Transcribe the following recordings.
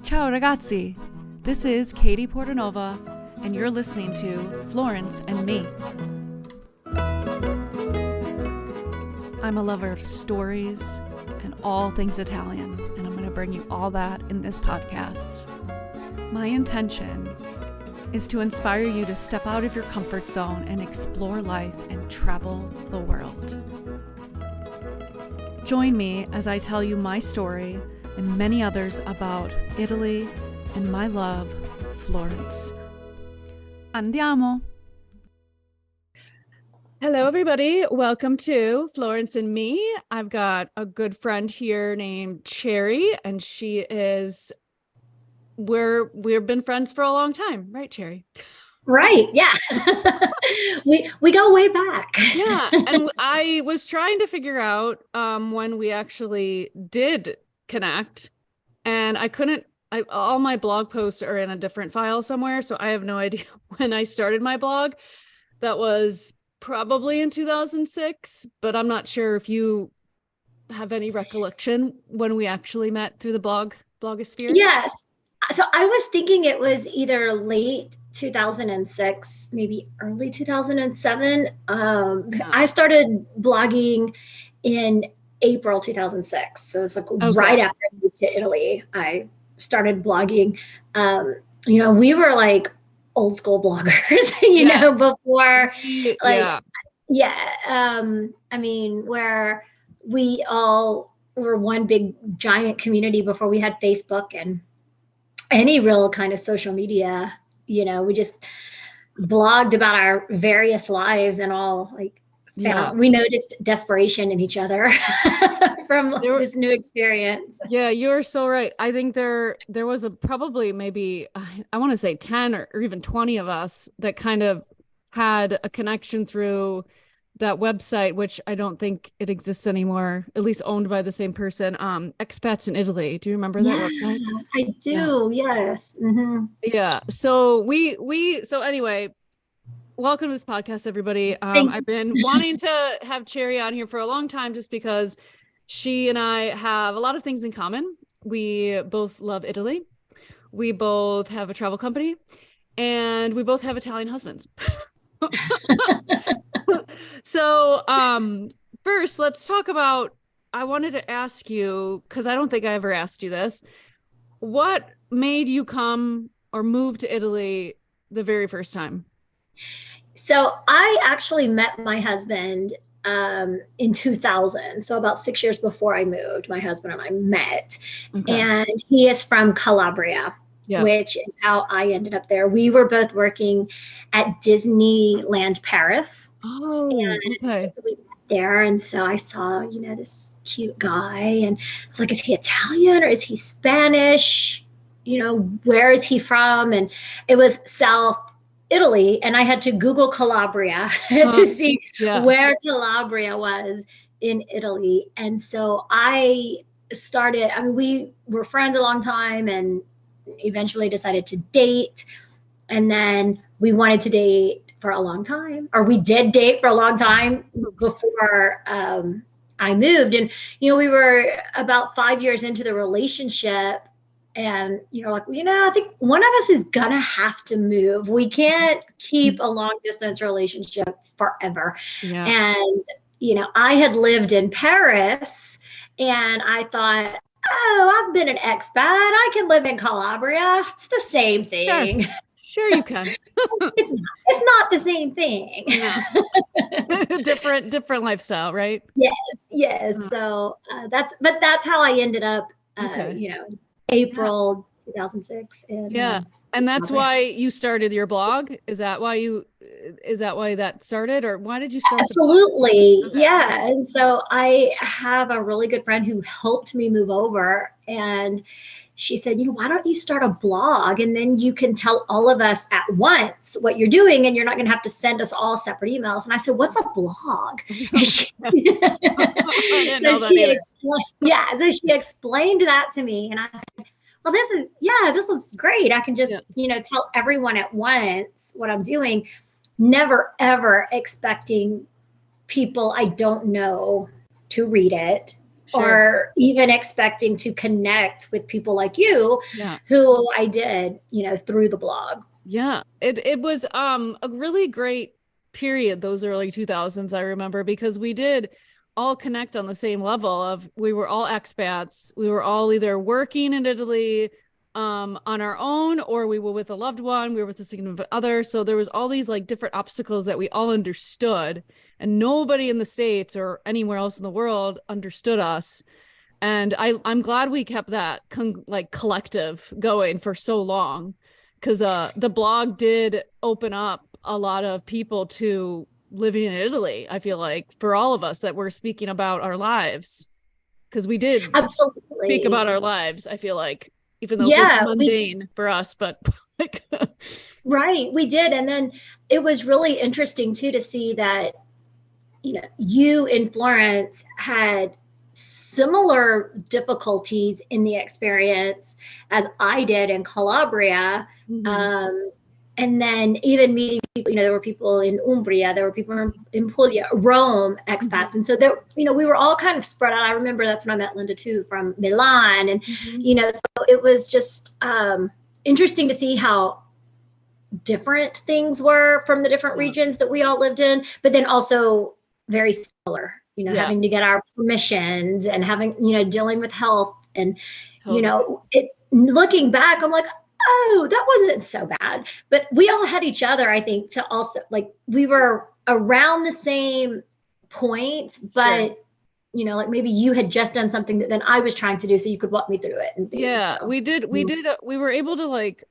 Ciao ragazzi, this is Katie Portanova, and you're listening to Florence and Me. I'm a lover of stories and all things Italian, and I'm going to bring you all that in this podcast. My intention is to inspire you to step out of your comfort zone and explore life and travel the world. Join me as I tell you my story and many others about Italy and my love, Florence. Andiamo! Hello, everybody. Welcome to Florence and Me. I've got a good friend here named Cherrye, and we've been friends for a long time, right, Cherrye? Right. Yeah. we go way back. Yeah. And I was trying to figure out when we actually did connect, and I couldn't. All my blog posts are in a different file somewhere, so I have no idea when I started my blog. That was probably in 2006, but I'm not sure if you have any recollection when we actually met through the blogosphere. Yes. So I was thinking it was either late 2006, maybe early 2007. I started blogging in April 2006. So it's like right after I moved to Italy, I started blogging. We were like old school bloggers, before where we all were one big giant community before we had Facebook and any real kind of social media. We just blogged about our various lives and all we noticed desperation in each other from this new experience. Yeah, you're so right. I think there was probably maybe, I want to say 10 or even 20 of us that kind of had a connection through that website, which I don't think it exists anymore, at least owned by the same person, Expats in Italy. Do you remember that website? I do, yes. Mm-hmm. Yeah, so so anyway, welcome to this podcast, everybody. I've been wanting to have Cherrye on here for a long time just because she and I have a lot of things in common. We both love Italy. We both have a travel company, and we both have Italian husbands. So, first, let's talk about, I wanted to ask you, because I don't think I ever asked you this, what made you come or move to Italy the very first time? So I actually met my husband in 2000. So about 6 years before I moved, my husband and I met. Okay. And he is from Calabria, which is how I ended up there. We were both working at Disneyland Paris. Oh, okay. We met there, and so I saw, this cute guy, and I was like, is he Italian or is he Spanish? Where is he from? And it was South Italy, and I had to Google Calabria to see where Calabria was in Italy. And so we were friends a long time and eventually decided to date. And then we wanted to date for a long time, or we did date for a long time before I moved. And, we were about 5 years into the relationship. And, I think one of us is going to have to move. We can't keep a long distance relationship forever. Yeah. And, I had lived in Paris and I thought, I've been an expat. I can live in Calabria. It's the same thing. Sure you can. It's not the same thing. No. different lifestyle, right? Yes. So that's how I ended up, April 2006. And that's why you started your blog? Is that why that started, or why did you start? Absolutely. Okay. Yeah. And so I have a really good friend who helped me move over, and she said, why don't you start a blog, and then you can tell all of us at once what you're doing, and you're not going to have to send us all separate emails. And I said, what's a blog? So she explained that to me, and I said, well, this is great. I can just, tell everyone at once what I'm doing, never, ever expecting people I don't know to read it Sure. or even expecting to connect with people like you Yeah. who I did, through the blog. Yeah. It was a really great period, those early 2000s, I remember, because we did all connect on the same level of we were all expats. We were all either working in Italy on our own, or we were with a loved one, we were with a significant other. So there was all these like different obstacles that we all understood, and nobody in the States or anywhere else in the world understood us. And I'm glad we kept that like collective going for so long, because the blog did open up a lot of people to living in Italy. I feel like for all of us that were speaking about our lives, because we did speak Absolutely. about our lives. I feel like, even though it was Yeah, mundane for us, but like, right, we did. And then it was really interesting too to see that, you in Florence had similar difficulties in the experience as I did in Calabria. mhm. Um, and then even meeting people, there were people in Umbria, there were people in Puglia, Rome, expats. Mhm. And so there, we were all kind of spread out. I remember that's when I met Linda too, from Milan. And, Mhm. so it was just interesting to see how different things were from the different Yeah. regions that we all lived in, but then also very similar, Yeah, having to get our permissions and having, dealing with health and, totally. looking back, I'm like, oh, that wasn't so bad. But we all had each other, I think, to also like we were around the same point, Sure. but like maybe you had just done something that then I was trying to do so you could walk me through it and things. Yeah, So we were able to like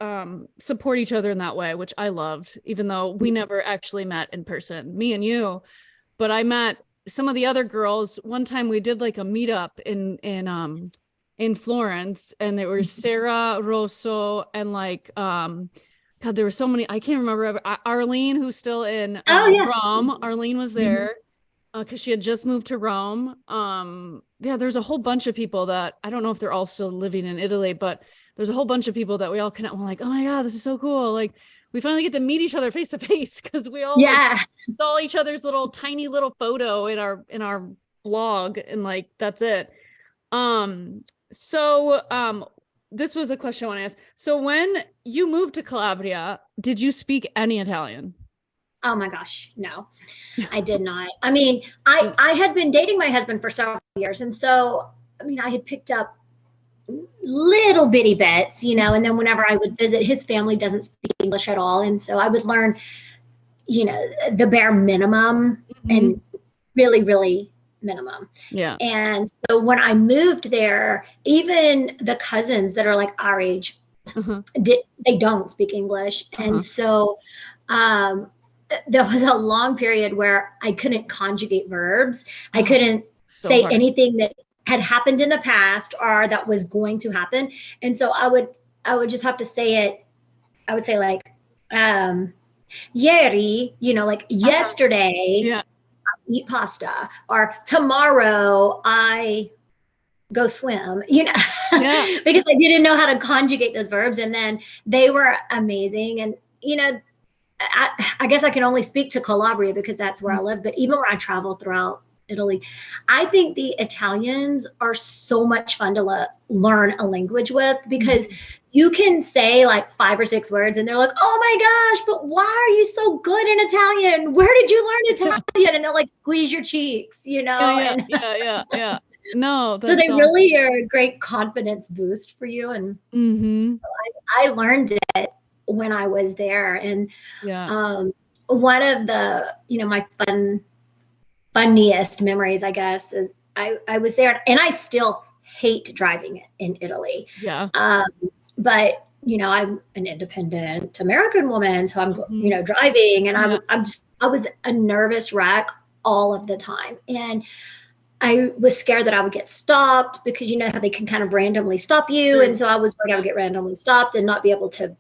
support each other in that way, which I loved, even though we never actually met in person, me and you. But I met some of the other girls. One time we did like a meetup in Florence, and there was Sarah Rosso and like God, there were so many, I can't remember. Arlene, who's still in oh yeah. Rome. Arlene was Mhm. there because she had just moved to Rome. Yeah, there's a whole bunch of people that I don't know if they're all still living in Italy, but there's a whole bunch of people that we all connect. We're like, oh my God, this is so cool. Like we finally get to meet each other face to face, because we all like Yeah. saw each other's little tiny little photo in our blog, and like that's it. So this was a question I want to ask. So when you moved to Calabria, did you speak any Italian? Oh my gosh, no, I did not. I mean, I had been dating my husband for several years, and so I mean, I had picked up little bitty bits, and then whenever I would visit, his family doesn't speak English at all, and so I would learn, the bare minimum Mhm. and really, really minimum. Yeah. And so when I moved there, even the cousins that are like our age, Uh-huh. they don't speak English, Uh-huh. and so um, there was a long period where I couldn't conjugate verbs. I Oh, couldn't so say hard. anything that had happened in the past or that was going to happen. And so I would just have to say it. I would say like ieri, like Uh-huh. yesterday Yeah. eat pasta, or tomorrow I go swim, Yeah. because I didn't know how to conjugate those verbs. And then they were amazing. And, I guess I can only speak to Calabria because that's where I live. But even when I travel throughout Italy, I think the Italians are so much fun to learn a language with, because Mhm. you can say like 5 or 6 words and they're like, oh my gosh, but why are you so good in Italian? Where did you learn Italian? And they'll like squeeze your cheeks, Yeah, yeah, and yeah, yeah, yeah. No, so that's they really awesome. are a great confidence boost for you. And Mm-hmm. I learned it when I was there. And Yeah. one of the, my funniest memories, I guess, is I was there, and I still hate driving in Italy. Yeah. Um, but I'm an independent American woman, so I'm Mm-hmm. driving, and Yeah. I was a nervous wreck all of the time, and I was scared that I would get stopped, because you know how they can kind of randomly stop you, and True. so I was worried I Yeah. would get randomly stopped and not be able to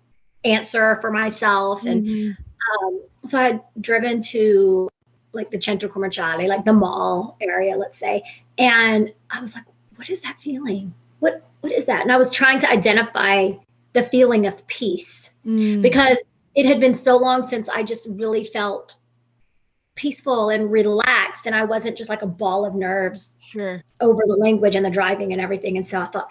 answer for myself. And Mm-hmm. so I had driven to like the centro commerciale, like the mall area, let's say, and I was like, "What is that feeling? What is that?" And I was trying to identify the feeling of peace, Mm. because it had been so long since I just really felt peaceful and relaxed, and I wasn't just like a ball of nerves Sure. over the language and the driving and everything. And so I thought,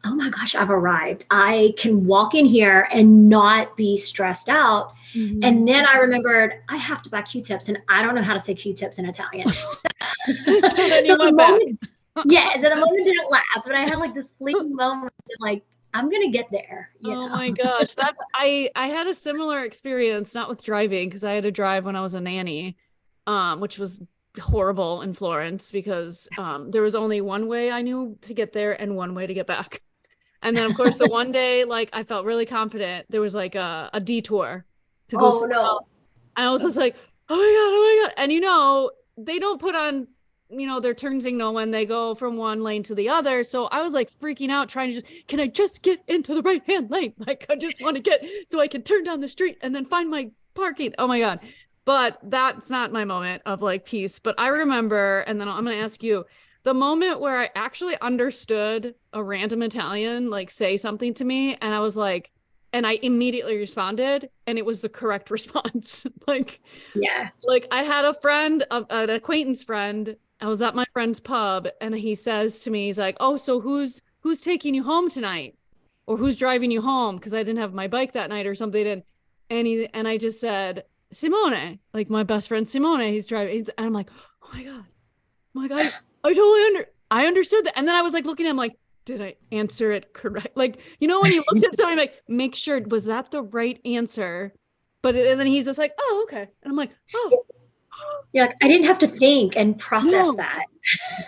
oh my gosh, I've arrived. I can walk in here and not be stressed out. Mhm. And then I remembered I have to buy Q-tips, and I don't know how to say Q-tips in Italian. So then So you the went back. moment, yes, and the moment didn't last, but I had like this fleeting moment of like, I'm gonna get there, you Oh know. my gosh. I had a similar experience, not with driving, because I had to drive when I was a nanny, which was horrible in Florence because there was only one way I knew to get there and one way to get back. And then of course the one day like I felt really confident, there was like a detour to go Oh somewhere no. else. And I was just like, oh my God, oh my God. And you know, they don't put on, you know, their turn signal when they go from one lane to the other. So I was like freaking out, trying to just, can I just get into the right hand lane? Like I just want to get so I can turn down the street and then find my parking. Oh my God. But that's not my moment of like peace. But I remember, and then I'm going to ask you, the moment where I actually understood a random Italian like say something to me, and I was like, and I immediately responded, and it was the correct response. Yeah. Like I had a friend, an acquaintance friend. I was at my friend's pub, and he says to me, he's like, "Oh, so who's taking you home tonight, or who's driving you home?" Because I didn't have my bike that night or something, and I just said Simone, like my best friend Simone. He's driving, and I'm like, "Oh my God." I'm like, I totally I understood that. And then I was like looking at him like, did I answer it correct? Like, you know, when you looked at somebody, like, make sure, was that the right answer? But and then he's just like, oh, okay. And I'm like, oh, You're like, I didn't have to think and process no, that.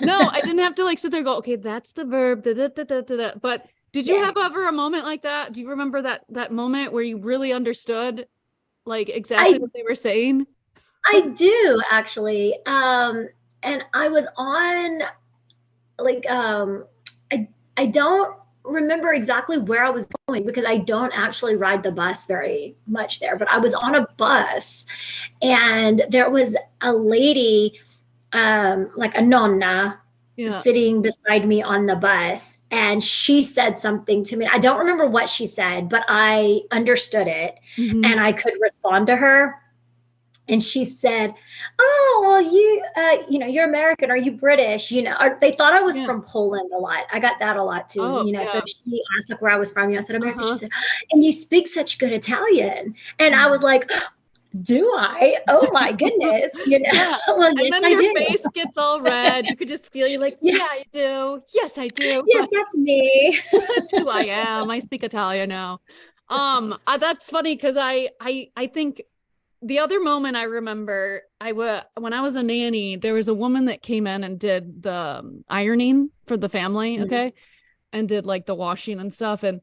no, I didn't have to like sit there and go, okay, that's the verb. Da, da, da, da, da, da. But did you Yeah. have ever a moment like that? Do you remember that moment where you really understood like exactly I what they were saying? I do actually. And I was on like I don't remember exactly where I was going because I don't actually ride the bus very much there, but I was on a bus and there was a lady, like a nonna, Yeah. sitting beside me on the bus, and she said something to me. I don't remember what she said, but I understood it Mhm. and I could respond to her. And she said, "Oh, well, you're American. Are you British? You know." Or they thought I was Yeah. from Poland a lot. I got that a lot too. Oh, You know, so yeah. she asked like where I was from. You know, I said American. She Uh-huh. said, "And you speak such good Italian." And I was like, "Do I? Oh my goodness! You know, Yeah. well, And yes, then I your do. face gets all red. You could just feel you're like, Yeah, yeah, I do. Yes, I do. yes, that's me." That's who I am. I speak Italian now. That's funny because I think the other moment I remember when I was a nanny, there was a woman that came in and did the ironing for the family, okay? And did like the washing and stuff. And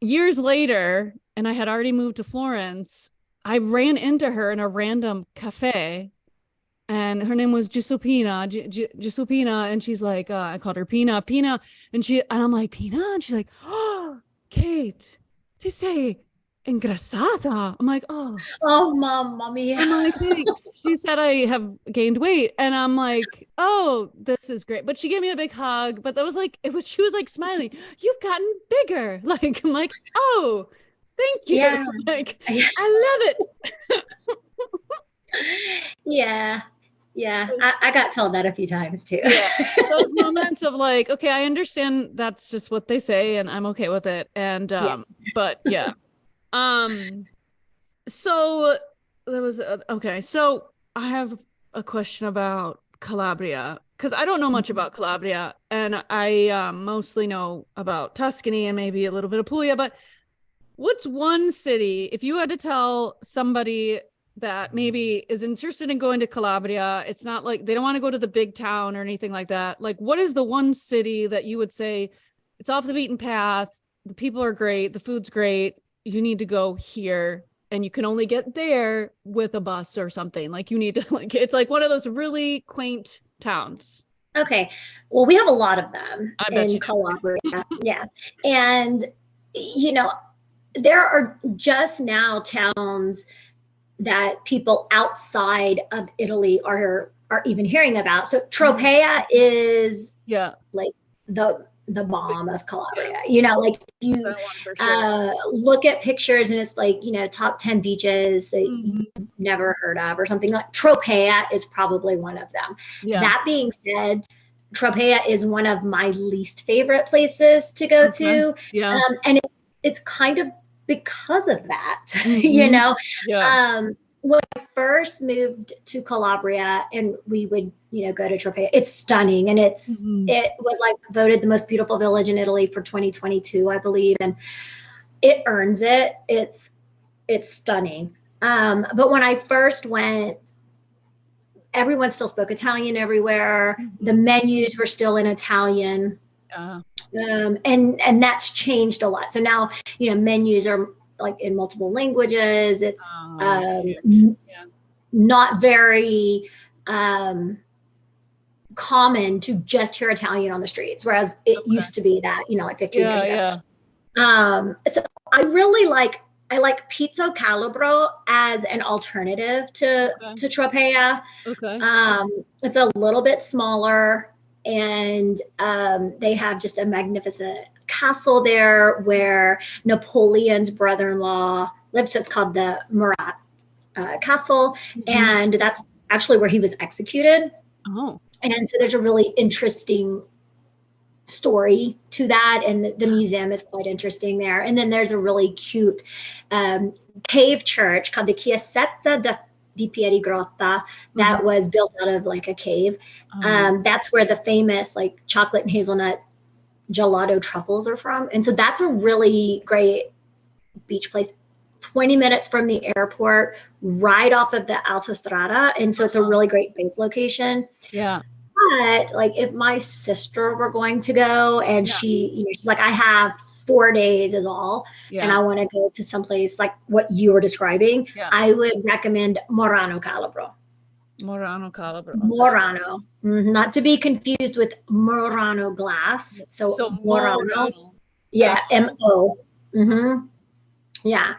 years later, and I had already moved to Florence, I ran into her in a random cafe and her name was Giuseppina, Giuseppina, and she's like, I called her Pina, and I'm like, Pina, and she's like, oh, Kate, ti sei ingrassata. I'm like, oh, Oh, mamma mia. I'm like, thanks. She said I have gained weight, and I'm like, oh, this is great. But she gave me a big hug, but that was like, she was like smiling. You've gotten bigger. Like, I'm like, oh, thank you. Yeah, Like, I love it. yeah, yeah. I got told that a few times too. Yeah. Those moments of like, okay, I understand that's just what they say and I'm okay with it. And Yeah. but yeah. Um so there was okay. So I have a question about Calabria because I don't know much Mhm. about Calabria and I mostly know about Tuscany and maybe a little bit of Puglia, but what's one city, if you had to tell somebody that maybe is interested in going to Calabria, it's not like they don't want to go to the big town or anything like that. Like, what is the one city that you would say it's off the beaten path? The people are great, the food's great. You need to go here, and you can only get there with a bus or something. Like, you need to, like, it's like one of those really quaint towns. Okay. Well, we have a lot of them I bet in you do. Calabria. Yeah. And, you know, there are just now towns that people outside of Italy are even hearing about. So Mhm. Tropea is Yeah. like the the bomb of Calabria. Yes. You know, like if you That one for sure. look at pictures and it's like, you know, top 10 beaches that Mhm. you've never heard of or something, like Tropea is probably one of them. Yeah. That being said, Tropea is one of my least favorite places to go Okay. to. Yeah. And it's kind of because of that, Mhm. you know. Yeah. When I first moved to Calabria and we would, you know, go to Tropea, it's stunning, and it was like voted the most beautiful village in Italy for 2022, I believe, and it earns it. It's stunning. But when I first went, everyone still spoke Italian everywhere. The menus were still in Italian. And that's changed a lot. So now, you know, menus are like in multiple languages. It's not very common to just hear Italian on the streets, whereas it used to be that, you know, like 15 years ago. So I really I like Pizzo Calabro as an alternative to Tropea. Okay. It's a little bit smaller, and they have just a magnificent castle there where Napoleon's brother-in-law lives. So it's called the Murat Castle, and that's actually where he was executed. Oh. And so there's a really interesting story to that, and the museum is quite interesting there. And then there's a really cute cave church called the Chiesetta di Piedigrotta that was built out of like a cave. That's where the famous like chocolate and hazelnut gelato truffles are from. And so that's a really great beach place, 20 minutes from the airport, right off of the Autostrada. And so it's a really great base location. Yeah. But like if my sister were going to go and she, you know, she's like, I have 4 days is all, and I want to go to someplace like what you were describing, I would recommend Murano Calabro. Murano Calabro. Okay. Murano, not to be confused with Murano glass. So Murano. Yeah, M-O. Yeah.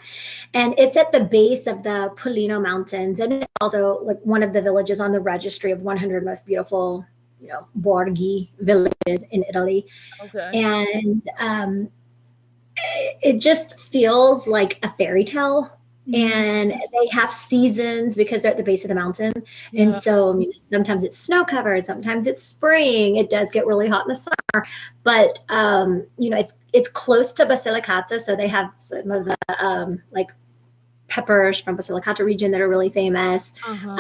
And it's at the base of the Pollino Mountains, and it's also like one of the villages on the registry of 100 most beautiful, you know, borghi villages in Italy. Okay. And it just feels like a fairy tale. And they have seasons because they're at the base of the mountain. And so, I mean, sometimes it's snow covered, sometimes it's spring. It does get really hot in the summer, but you know, it's close to Basilicata, so they have some of the like peppers from Basilicata region that are really famous.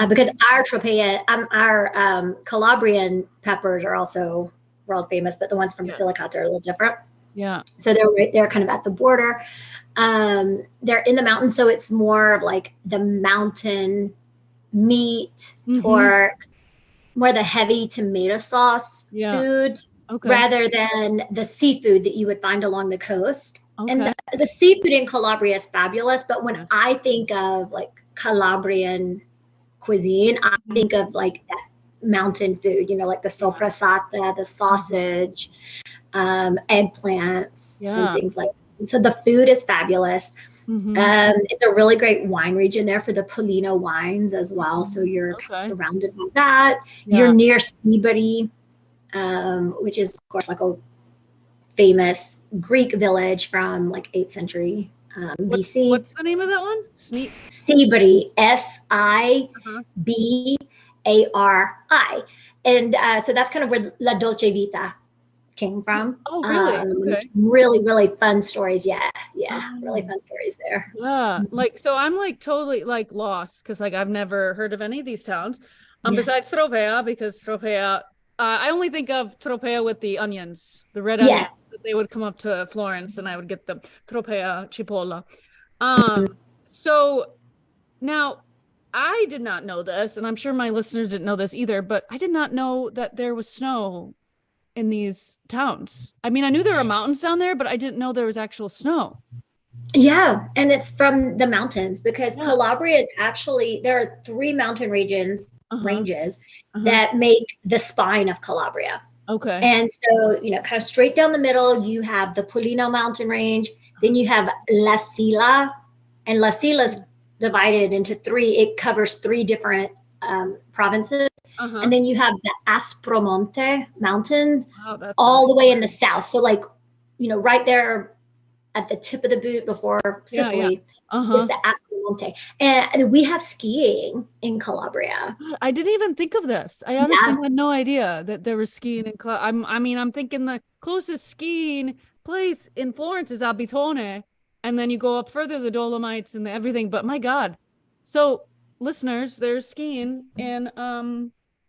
Because our Tropea, our Calabrian peppers are also world famous, but the ones from Basilicata are a little different. Yeah. So they're right there, kind of at the border. They're in the mountains, so it's more of like the mountain meat, pork, more the heavy tomato sauce food, rather than the seafood that you would find along the coast. And the seafood in Calabria is fabulous, but when I think of like Calabrian cuisine, I think of like that mountain food, you know, like the sopressata, the sausage, eggplants, and things like that. And so the food is fabulous. It's a really great wine region there for the Pollino wines as well. So you're surrounded by that. You're near Sibari, which is of course like a famous Greek village from like 8th century BC. What's the name of that one? Sibari, S-I-B-A-R-I. And so that's kind of where La Dolce Vita came from. Oh, really? Really, really fun stories. Yeah, really fun stories there. Yeah, like so I'm like totally like lost because like I've never heard of any of these towns. Besides Tropea, because Tropea, I only think of Tropea with the onions, the red onions. They would come up to Florence and I would get the Tropea cipolla. So now I did not know this, and I'm sure my listeners didn't know this either, but I did not know that there was snow in these towns. I mean, I knew there were mountains down there, but I didn't know there was actual snow. Yeah, and it's from the mountains because Calabria is actually, there are 3 mountain ranges that make the spine of Calabria. Okay. And so, you know, kind of straight down the middle, you have the Pollino mountain range, then you have La Sila, and La Sila is divided into 3. It covers 3 different provinces. Uh-huh. And then you have the Aspromonte Mountains Wow, that all sounds the way in the south. So like, right there at the tip of the boot before yeah, yeah. Sicily is Uh-huh. the Aspromonte. And we have skiing in Calabria. I didn't even think of this. I honestly Yeah. had no idea that there was skiing in I mean, I'm thinking the closest skiing place in Florence is Abitone, and then you go up further, the Dolomites and everything. But my God. So, listeners, there's skiing in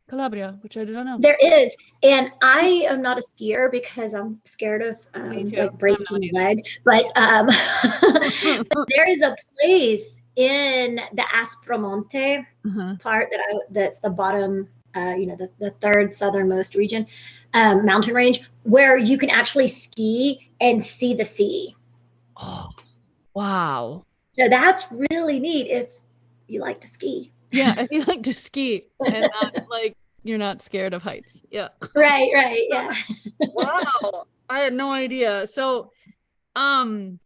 Calabria, which I did not know. There is, and I am not a skier because I'm scared of Me too. like I'm not breaking a leg. But either. there is a place in the Aspromonte Uh-huh. part that's the bottom, the third southernmost region, mountain range, where you can actually ski and see the sea. Oh, wow. So that's really neat if you like to ski. Yeah, if you like to ski and not like you're not scared of heights. Yeah. Right, right, yeah. Wow. I had no idea. So, um,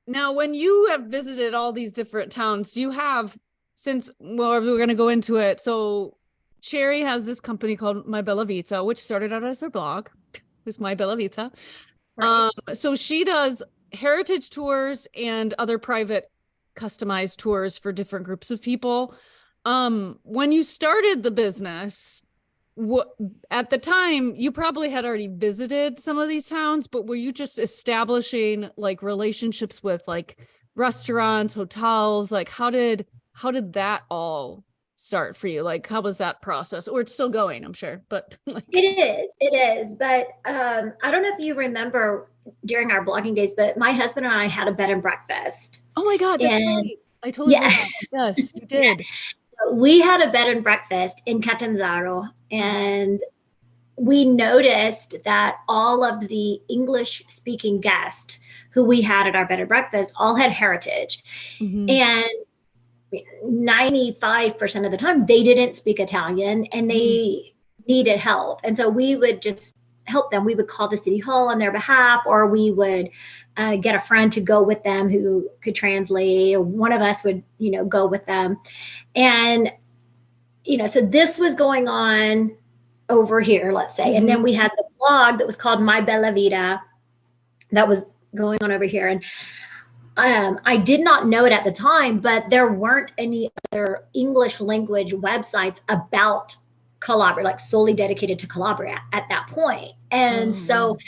now when you have visited all these different towns, do you have, since, well, we're going to go into it. So, Cherrye has this company called My Bella Vita, which started out as her blog. It's My Bella Vita. Right. So she does heritage tours and other private customized tours for different groups of people. When you started the business, what at the time you probably had already visited some of these towns, but were you just establishing like relationships with like restaurants, hotels? Like how did that all start for you? Like how was that process? Or it's still going, I'm sure, but like It is. But I don't know if you remember during our blogging days, but my husband and I had a bed and breakfast. oh my God, that's And right. I totally yeah, forgot. Yes, you did. we had a bed and breakfast in Catanzaro. And we noticed that all of the English speaking guests who we had at our bed and breakfast all had heritage. Mm-hmm. And 95% of the time they didn't speak Italian and Mm-hmm. they needed help. And so we would just help them. We would call the city hall on their behalf, or we would get a friend to go with them who could translate, or one of us would, go with them. And, so this was going on over here, let's say. And then Mm-hmm. we had the blog that was called My Bella Vita that was going on over here. And I did not know it at the time, but there weren't any other English language websites about Calabria, like solely dedicated to Calabria at that point. And Oh, wow. so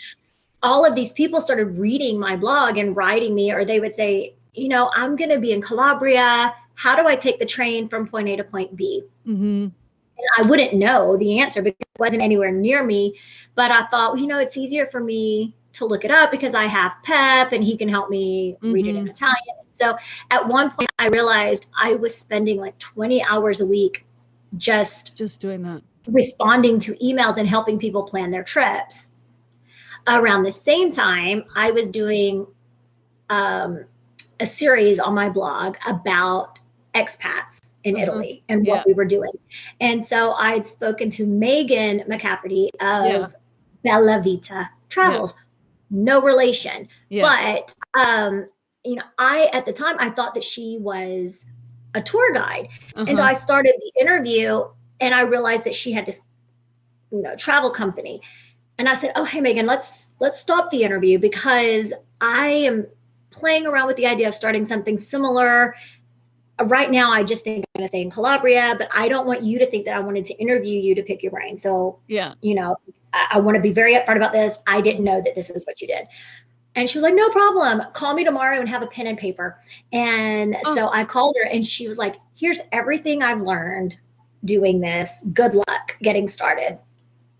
all of these people started reading my blog and writing me, or they would say, I'm going to be in Calabria. How do I take the train from point A to point B? Mm-hmm. And I wouldn't know the answer because it wasn't anywhere near me. But I thought, it's easier for me to look it up because I have Pep and he can help me read it in Mm-hmm. Italian. So at one point, I realized I was spending like 20 hours a week just Just doing that. responding to emails and helping people plan their trips. Around the same time, I was doing a series on my blog about expats in Uh-huh. Italy and Yeah. what we were doing. And so I'd spoken to Megan McCafferty Yeah. of Bella Vita Yeah. Travels, no relation. Yeah. But, at the time, I thought that she was a tour guide. And so Uh-huh. I started the interview and I realized that she had this, travel company. And I said, "Oh, hey, Megan, let's stop the interview because I am playing around with the idea of starting something similar. Right now, I just think I'm going to stay in Calabria, but I don't want you to think that I wanted to interview you to pick your brain. So, Yeah. I want to be very upfront about this. I didn't know that this is what you did." And she was like, "No problem. Call me tomorrow and have a pen and paper." And Oh, so I called her and she was like, "Here's everything I've learned doing this. Good luck getting started."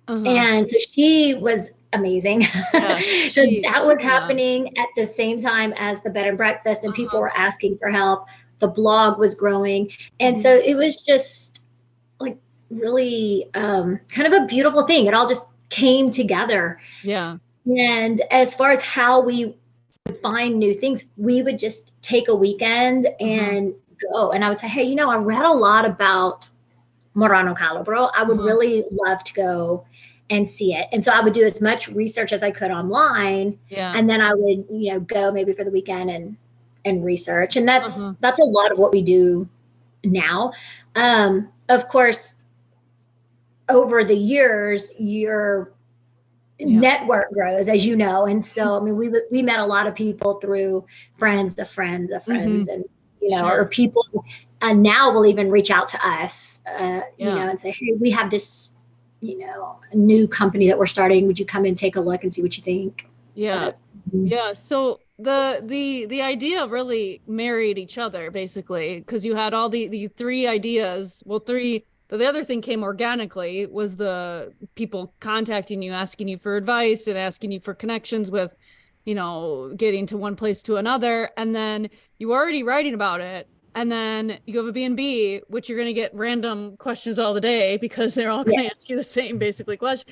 uh-huh. And so she was amazing. Yes. So that was Yeah. happening at the same time as the bed and breakfast, and people Uh-huh. were asking for help. The blog was growing. And so Mhm. it was just like really kind of a beautiful thing. It all just came together. Yeah. And as far as how we would find new things, we would just take a weekend Uh-huh. and go. And I would say, "Hey, I read a lot about Murano Calabro. I would Uh-huh. really love to go and see it." And so I would do as much research as I could online, Yeah. and then I would, go maybe for the weekend and research. And that's Uh-huh. that's a lot of what we do now. Of course, over the years, your network grows, as you know. And so, I mean, we met a lot of people through friends of friends of friends, and or people now will even reach out to us, and say, hey, we have this, a new company that we're starting. Would you come and take a look and see what you think? Yeah. Yeah. So the idea really married each other basically, because you had all the three ideas. Well, three, but the other thing came organically was the people contacting you, asking you for advice and asking you for connections with, getting to one place to another. And then you were already writing about it. And then you have a B&B, which you're going to get random questions all the day because they're all going to ask you the same basically question.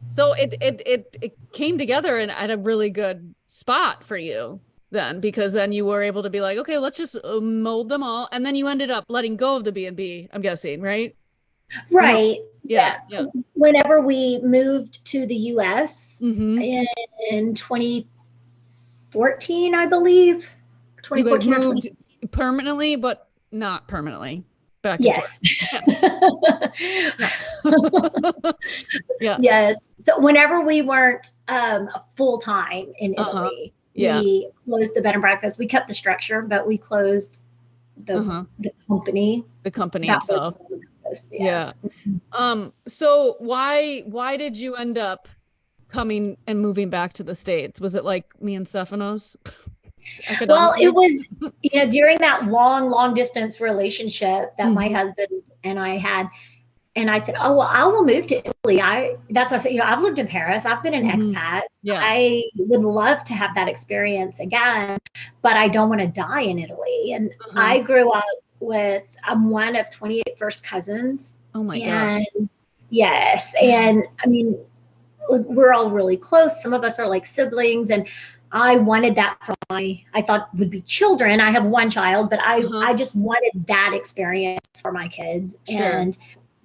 So it came together and at a really good spot for you then, because then you were able to be like, okay, let's just mold them all. And then you ended up letting go of the B&B, I'm guessing, right? Right. Yeah. Whenever we moved to the US Mm-hmm. in 2014, I believe. You guys 2014 or moved permanently, but not permanently back and Yes. forth. Yeah. Yes. So whenever we weren't full time in Italy, we closed the bed and breakfast. We kept the structure, but we closed the company. The company itself. Yeah. So why did you end up coming and moving back to the States? Was it like me and Stephanos? Well, it was, during that long distance relationship that my husband and I had. And I said, oh, well, I will move to Italy. That's what I said, I've lived in Paris. I've been an expat. Yeah. I would love to have that experience again, but I don't want to die in Italy. And I grew up I'm one of 28 first cousins. Oh my gosh. Yes. And I mean, we're all really close. Some of us are like siblings, and I wanted that for I thought would be children. I have one child, but I just wanted that experience for my kids. Sure.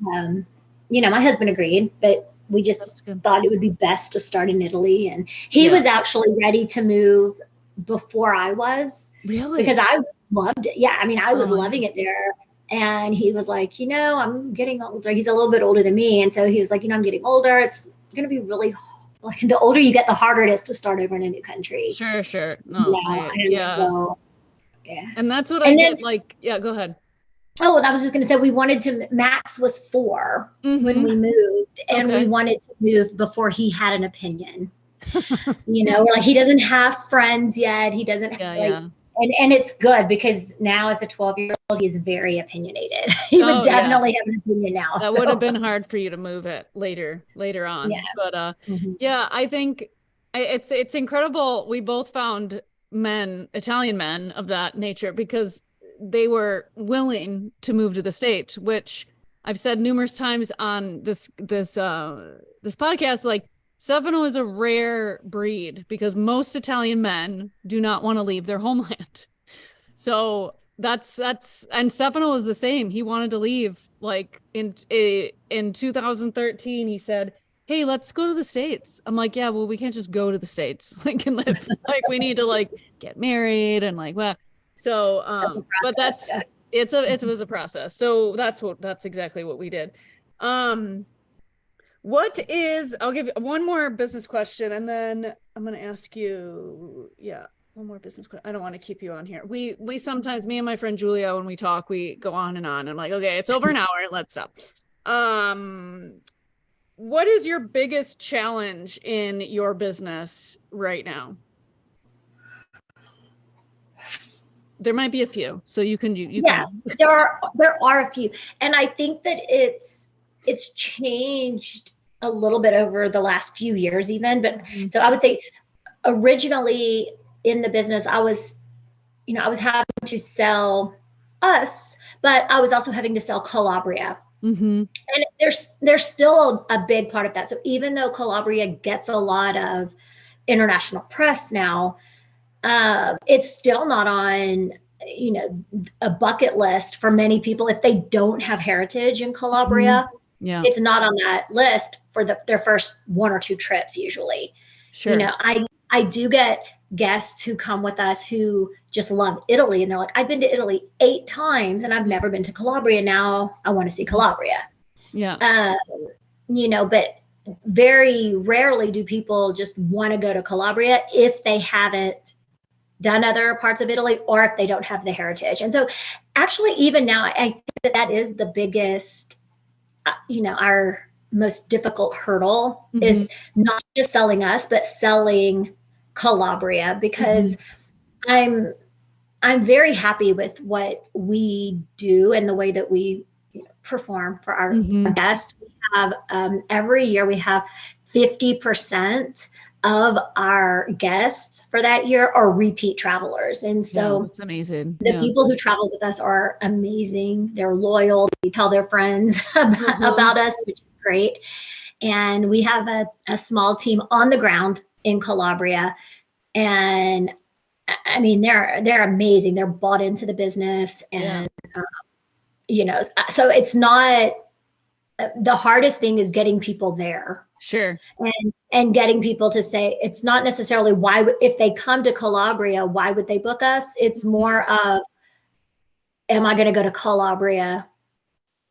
And my husband agreed, but we just thought it would be best to start in Italy. And he was actually ready to move before I was. Really? Because I loved it. Yeah. I mean, I was loving it there. And he was like, I'm getting older. He's a little bit older than me. And so he was like, I'm getting older. It's going to be really like, the older you get, the harder it is to start over in a new country. Sure. No, So, and that's what I get. Like, go ahead. Oh, and I was just going to say, we wanted to, Max was 4 when we moved, and we wanted to move before he had an opinion. We're like, he doesn't have friends yet. He doesn't and it's good because now as a 12-year-old, he's very opinionated. He would definitely have an opinion now. That would have been hard for you to move it later on. Yeah. But I think it's incredible. We both found Italian men of that nature, because they were willing to move to the States, which I've said numerous times on this podcast. Like, Stefano is a rare breed because most Italian men do not want to leave their homeland. So that's and Stefano was the same. He wanted to leave. Like in 2013, he said, hey, let's go to the States. I'm like, yeah, well, we can't just go to the States and live. Like, we need to get married and well. So, but it was a process. So that's exactly what we did. I'll give you one more business question, and then I'm going to ask you, one more business question. I don't want to keep you on here. We sometimes, me and my friend Julia, when we talk, we go on and on. I'm like, okay, it's over an hour. Let's stop. What is your biggest challenge in your business right now? There might be a few, so you can. There are a few, and I think that it's changed a little bit over the last few years, even. But so I would say, originally in the business, I was having to sell us, but I was also having to sell Calabria. And there's still a big part of that. So even though Calabria gets a lot of international press now, it's still not on, a bucket list for many people. If they don't have heritage in Calabria, it's not on that list for their first 1 or 2 trips usually. Sure. I do get guests who come with us who just love Italy, and they're like, I've been to Italy 8 times and I've never been to Calabria. Now I want to see Calabria. Yeah. but very rarely do people just want to go to Calabria if they haven't done other parts of Italy or if they don't have the heritage. And so actually, even now, I think that is the biggest, our most difficult hurdle is not just selling us, but selling Calabria, because I'm very happy with what we do and the way that we perform for our guests. We have every year we have 50% of our guests for that year are repeat travelers. And so that's amazing. The people who travel with us are amazing. They're loyal. They tell their friends about us, which is great. And we have a small team on the ground in Calabria. And I mean, they're amazing. They're bought into the business. And, so it's not, the hardest thing is getting people there. Sure. And getting people to say, it's not necessarily if they come to Calabria, why would they book us? It's more of, am I going to go to Calabria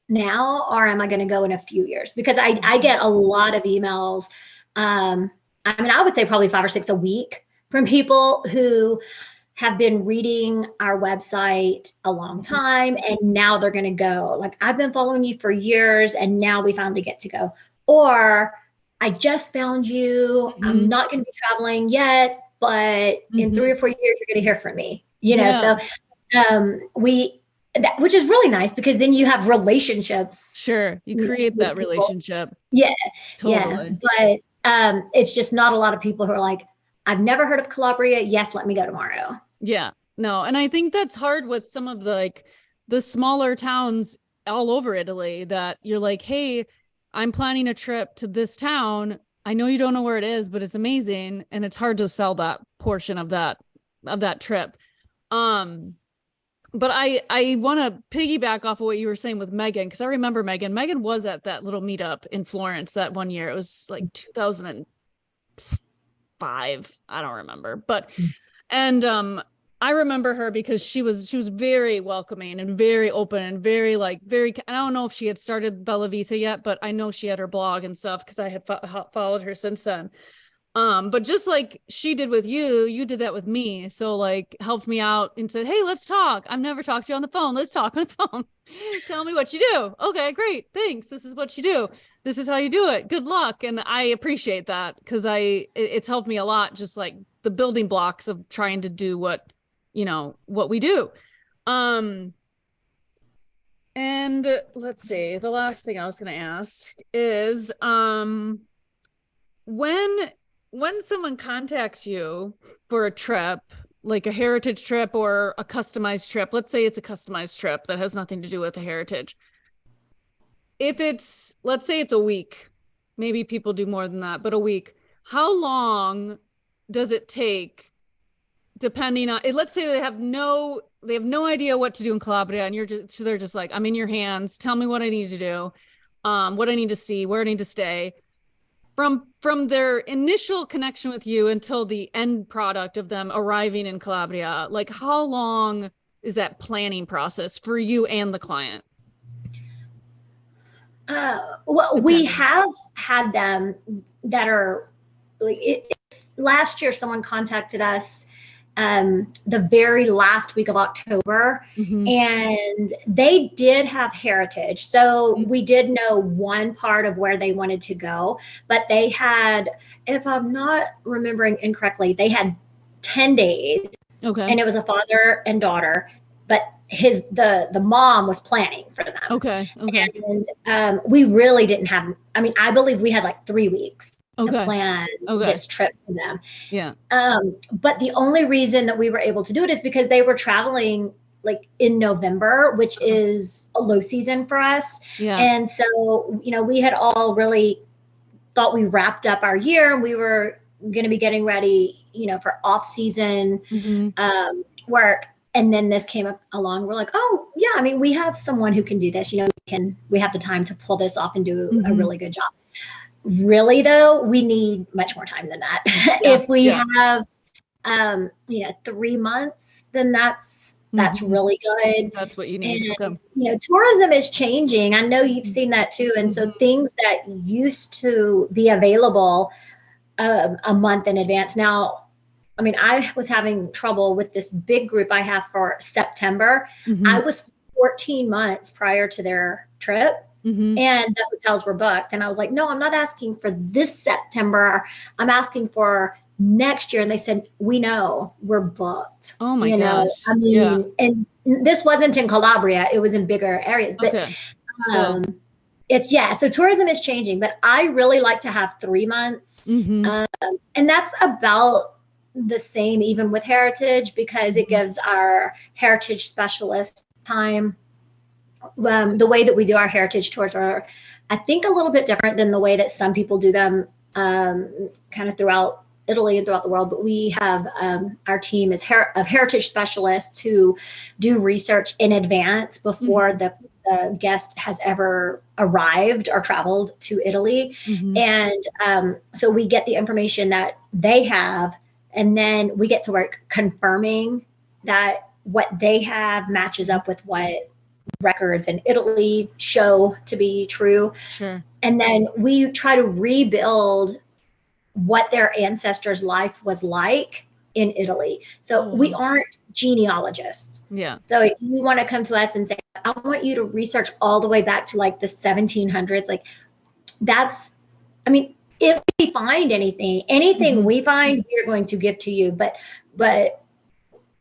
now, or am I going to go in a few years? Because I get a lot of emails. I would say probably 5 or 6 a week from people who have been reading our website a long time, and now they're going to go. Like, I've been following you for years, and now we finally get to go. Or, I just found you. I'm not going to be traveling yet, but in 3 or 4 years, you're going to hear from me. So which is really nice, because then you have relationships. Sure, you create that people. Relationship. Yeah, totally. Yeah, but it's just not a lot of people who are like, I've never heard of Calabria. Yes, let me go tomorrow. Yeah, no, and I think that's hard with some of the smaller towns all over Italy, that you're like, hey, I'm planning a trip to this town. I know you don't know where it is, but it's amazing, and it's hard to sell that portion of that trip. But I want to piggyback off of what you were saying with Megan, because I remember Megan. Megan was at that little meetup in Florence that one year. It was like 2005. I don't remember, but and I remember her because she was very welcoming and very open and very I don't know if she had started Bella Vita yet, but I know she had her blog and stuff because I had followed her since then. But just like she did with you did that with me. So like helped me out and said, hey, let's talk. I've never talked to you on the phone. Let's talk on the phone. Tell me what you do. Okay, great. Thanks. This is what you do. This is how you do it. Good luck. And I appreciate that, because it's helped me a lot, just like the building blocks of trying to do what we do. And let's see, the last thing I was going to ask is, when someone contacts you for a trip, like a heritage trip or a customized trip, let's say it's a customized trip that has nothing to do with the heritage. Let's say it's a week, maybe people do more than that, but a week, how long does it take, depending on, let's say they have no idea what to do in Calabria, and they're just like, I'm in your hands. Tell me what I need to do, what I need to see, where I need to stay. From their initial connection with you until the end product of them arriving in Calabria, like how long is that planning process for you and the client? Well, we have had them that are like, last year someone contacted us the very last week of October, and they did have heritage. So we did know one part of where they wanted to go, but they had, if I'm not remembering incorrectly, they had 10 days. Okay. And it was a father and daughter, but the mom was planning for them. Okay. And we really didn't have, I believe we had like 3 weeks to plan this trip for them. Yeah. But the only reason that we were able to do it is because they were traveling like in November, which is a low season for us. Yeah. And so, we had all really thought we wrapped up our year, and we were going to be getting ready, for off season work. And then this came along. We're like, oh yeah, we have someone who can do this. We have the time to pull this off and do a really good job. Really though, we need much more time than that. If we have 3 months, then that's That's really good. That's what you And, need. Okay. tourism is changing. I know you've seen that too. And so things that used to be available a month in advance. Now, I mean, I was having trouble with this big group I have for September. I was 14 months prior to their trip. And the hotels were booked. And I was like, no, I'm not asking for this September. I'm asking for next year. And they said, we know we're booked. Oh my gosh. I mean, and this wasn't in Calabria, it was in bigger areas. But Still. so tourism is changing, but I really like to have 3 months. And that's about the same even with heritage, because it gives our heritage specialists time. The way that we do our heritage tours are, I think, a little bit different than the way that some people do them kind of throughout Italy and throughout the world. But we have our team is of heritage specialists who do research in advance before the guest has ever arrived or traveled to Italy. And so we get the information that they have, and then we get to work confirming that what they have matches up with what records in Italy show to be true. Sure. And then we try to rebuild what their ancestors' life was like in Italy. So we aren't genealogists. Yeah. So if you want to come to us and say, I want you to research all the way back to like the 1700s, like that's, I mean, if we find anything we find, we're going to give to you. But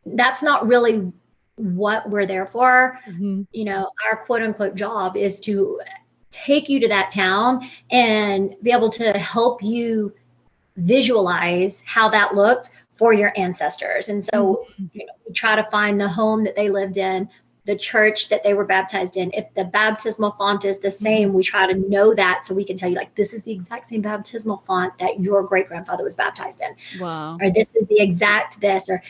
that's not really what we're there for. Our quote unquote job is to take you to that town and be able to help you visualize how that looked for your ancestors. And so we try to find the home that they lived in, the church that they were baptized in. If the baptismal font is the same, we try to know that so we can tell you, like, this is the exact same baptismal font that your great grandfather was baptized in. Wow. Or this is the exact this, or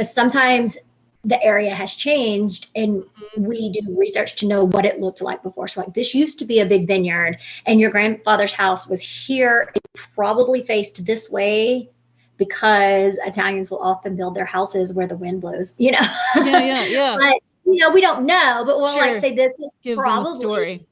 sometimes the area has changed and we do research to know what it looked like before. So like, this used to be a big vineyard and your grandfather's house was here. It probably faced this way because Italians will often build their houses where the wind blows, Yeah. But, we don't know, but we'll like say this is give probably, them a story.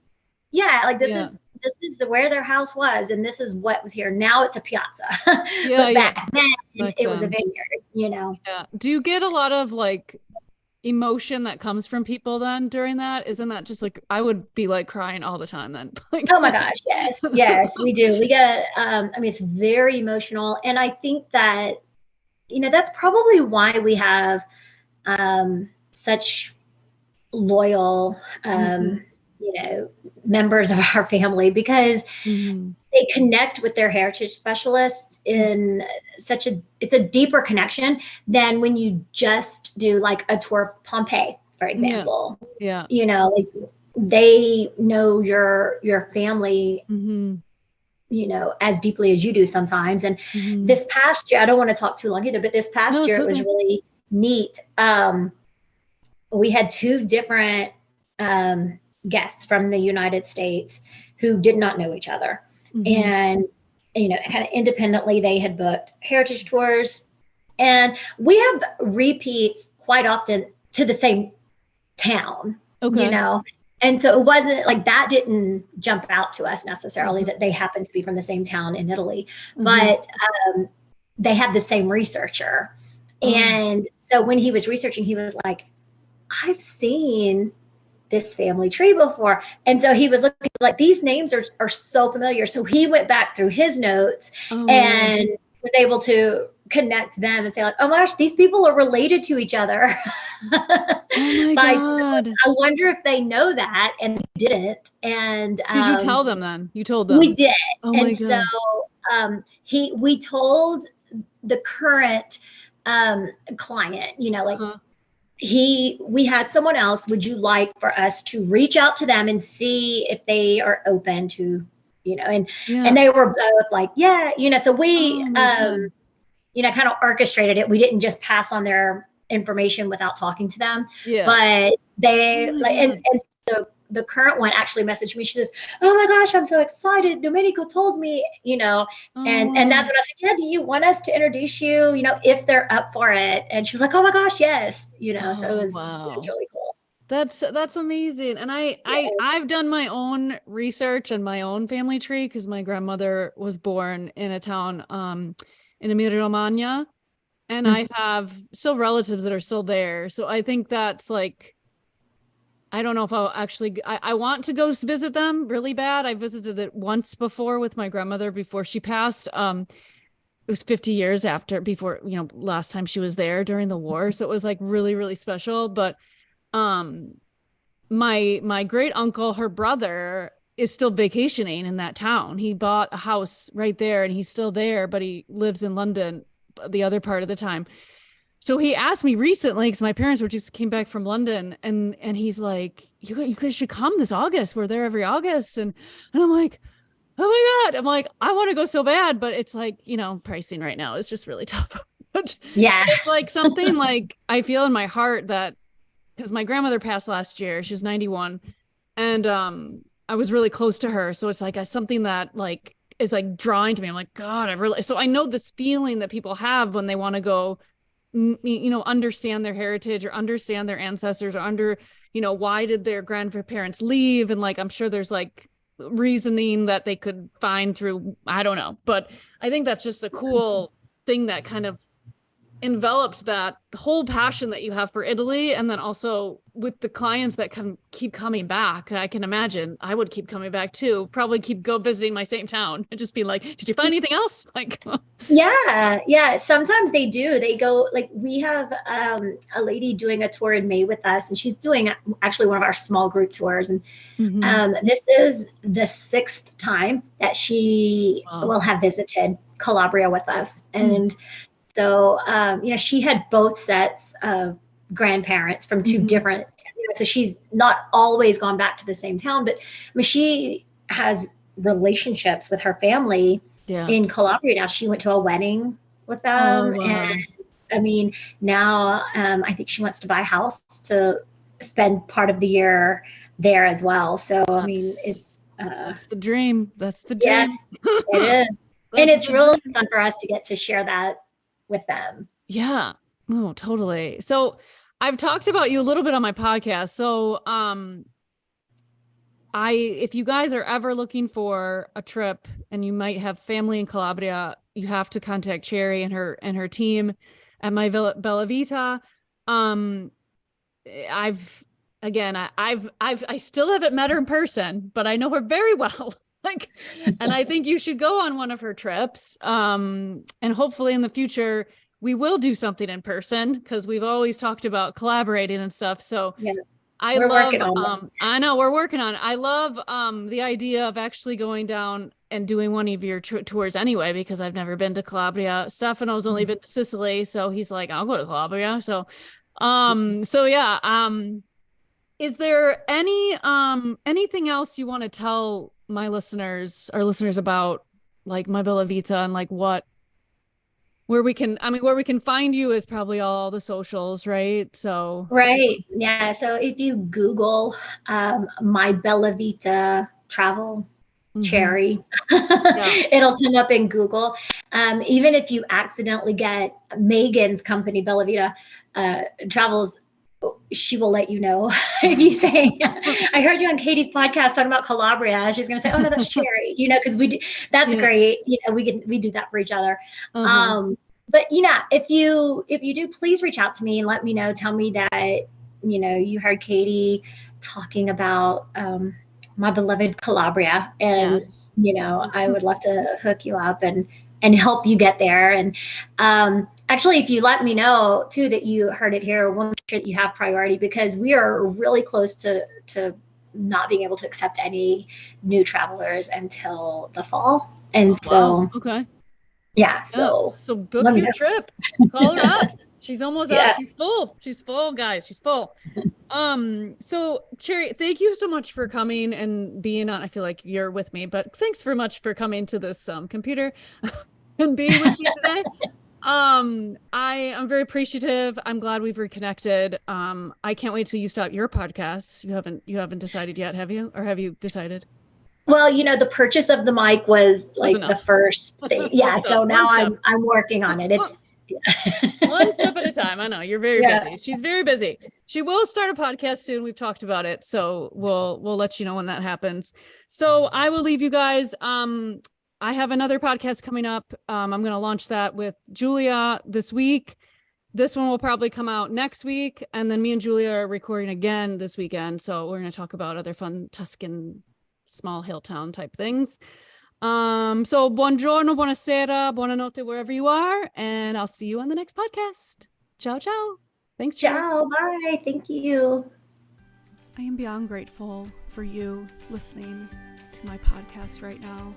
Like this is where their house was, and this is what was here. Now it's a piazza. But back then it was a vineyard, Yeah. Do you get a lot of like emotion that comes from people then during that? Isn't that just like, I would be like crying all the time then. Like, oh my gosh, yes, we do. We get I mean, it's very emotional. And I think that, that's probably why we have such loyal members of our family, because they connect with their heritage specialists in it's a deeper connection than when you just do like a tour of Pompeii, for example. Yeah. Like they know your family, as deeply as you do sometimes. And this past year, I don't want to talk too long either, but this past year, it was really neat. We had 2 different guests from the United States who did not know each other. And, kind of independently, they had booked heritage tours. And we have repeats quite often to the same town, And so it wasn't like that didn't jump out to us necessarily that they happened to be from the same town in Italy, but they had the same researcher. And so when he was researching, he was like, I've seen this family tree before. And so he was looking like, these names are so familiar. So he went back through his notes and was able to connect them and say like, oh my gosh, these people are related to each other. Oh my God. I wonder if they know that, and they didn't. And did you tell them then? You told them? We did. Oh my God. So we told the current client, we had someone else, would you like for us to reach out to them and see if they are open to, and they were both like, so we, kind of orchestrated it. We didn't just pass on their information without talking to them, but they and so the current one actually messaged me. She says, "Oh my gosh, I'm so excited. Domenico told me, and that's when I said, yeah, do you want us to introduce you, if they're up for it?" And she was like, "Oh my gosh, yes." So Oh, it was wow. really cool. That's amazing. And Yeah. I've done my own research and my own family tree because my grandmother was born in a town in Emilia Romagna, and I have still relatives that are still there. So I think that's like, I don't know if I'll actually I want to go visit them really bad. I visited it once before with my grandmother before she passed. It was 50 years after before, last time she was there during the war. So it was like really, really special. But um my great uncle, her brother, is still vacationing in that town. He bought a house right there and he's still there, but he lives in London the other part of the time. So he asked me recently because my parents were just came back from London, and he's like, you guys should come this August. We're there every August." And I'm like, "Oh my God." I'm like, "I want to go so bad, but it's like, pricing right now is just really tough." But Yeah. it's like something like I feel in my heart that because my grandmother passed last year. She was 91, and I was really close to her. So it's like something that like is like drawing to me. I'm like, God, I really so I know this feeling that people have when they want to go, understand their heritage or understand their ancestors or why did their grandparents leave? And like I'm sure there's like reasoning that they could find through, I don't know. But I think that's just a cool thing that kind of enveloped that whole passion that you have for Italy. And then also with the clients that can keep coming back, I can imagine I would keep coming back too, probably keep go visiting my same town and just be like, "Did you find anything else?" Like, Yeah, yeah. Sometimes they do. They go like we have a lady doing a tour in May with us, and she's doing actually one of our small group tours. And mm-hmm. this is the sixth time that she Wow. will have visited Calabria with us. Mm-hmm. And so, she had both sets of grandparents from two Mm-hmm. different, so she's not always gone back to the same town, but I mean, she has relationships with her family Yeah. in Calabria now. She went to a wedding with Oh, them. And wow. I mean, now I think she wants to buy a house to spend part of the year there as well. So, I mean, That's it's, that's the dream. That's the yeah, dream. it is. And That's it's the really dream. fun for us to get to share that with them. Yeah. Oh, totally. So I've talked about you a little bit on my podcast. So if you guys are ever looking for a trip and you might have family in Calabria, you have to contact Cherrye and her team at My Bella Vita. Um, I've again, I still haven't met her in person, but I know her very well. Like, and I think you should go on one of her trips. And hopefully in the future we will do something in person because we've always talked about collaborating and stuff. So Yeah, I we're love working on it. I know we're working on it. I love the idea of actually going down and doing one of your tours anyway because I've never been to Calabria. Stefano's only been to Sicily, so he's like, "I'll go to Calabria." So yeah, is there anything else you want to tell my listeners, our listeners about like My Bella Vita and like what where we can find you is probably all the socials, right? So Right. Yeah. So if you Google My Bella Vita Travel, mhm. Cherrye, Yeah. it'll come up in Google. Even if you accidentally get Megan's company, Bella Vita Travels, she will let you know. If you say, "I heard you on Katie's podcast talking about Calabria," she's going to say, "Oh no, that's Cherrye," because we do, that's Yeah. great. We do that for each other. Uh-huh. But if you do, please reach out to me and let me know. Tell me that you heard Katie talking about my beloved Calabria, and Yes. I would love to hook you up and help you get there. And actually, if you let me know too that you heard it here, we'll make sure that you have priority because we are really close to not being able to accept any new travelers until the fall. Oh, And wow. so, Okay. yeah, Yeah. so So let book me your know. trip. Call her up. She's almost out. Yeah. She's full. She's full, guys. She's full. So Cherrye, thank you so much for coming and being on. I feel like you're with me, but thanks very much for coming to this computer and being with me today. I am very appreciative. I'm glad we've reconnected. I can't wait till you start your podcast. You haven't decided yet, have you? Or have you decided? Well, the purchase of the mic was Was like the enough. first thing. Yeah, so One now step. I'm working on it. It's One step at a time. I know you're very yeah. busy. She's very busy. She will start a podcast soon. We've talked about it, so we'll let you know when that happens. So I will leave you guys. I have another podcast coming up. I'm going to launch that with Julia this week. This one will probably come out next week, and then me and Julia are recording again this weekend. So we're going to talk about other fun Tuscan small hill town type things. So buongiorno, buonasera, buonanotte, wherever you are, and I'll see you on the next podcast. Ciao, ciao. Thanks, Julia. Ciao, bye. Thank you. I am beyond grateful for you listening to my podcast right now.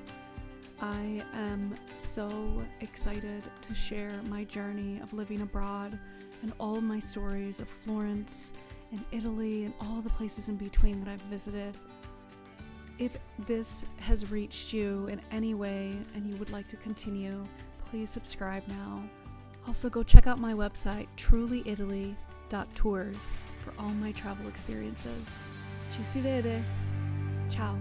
I am so excited to share my journey of living abroad and all my stories of Florence and Italy and all the places in between that I've visited. If this has reached you in any way and you would like to continue, please subscribe now. Also, go check out my website, trulyitaly.tours, for all my travel experiences. Ci si vede. Ciao.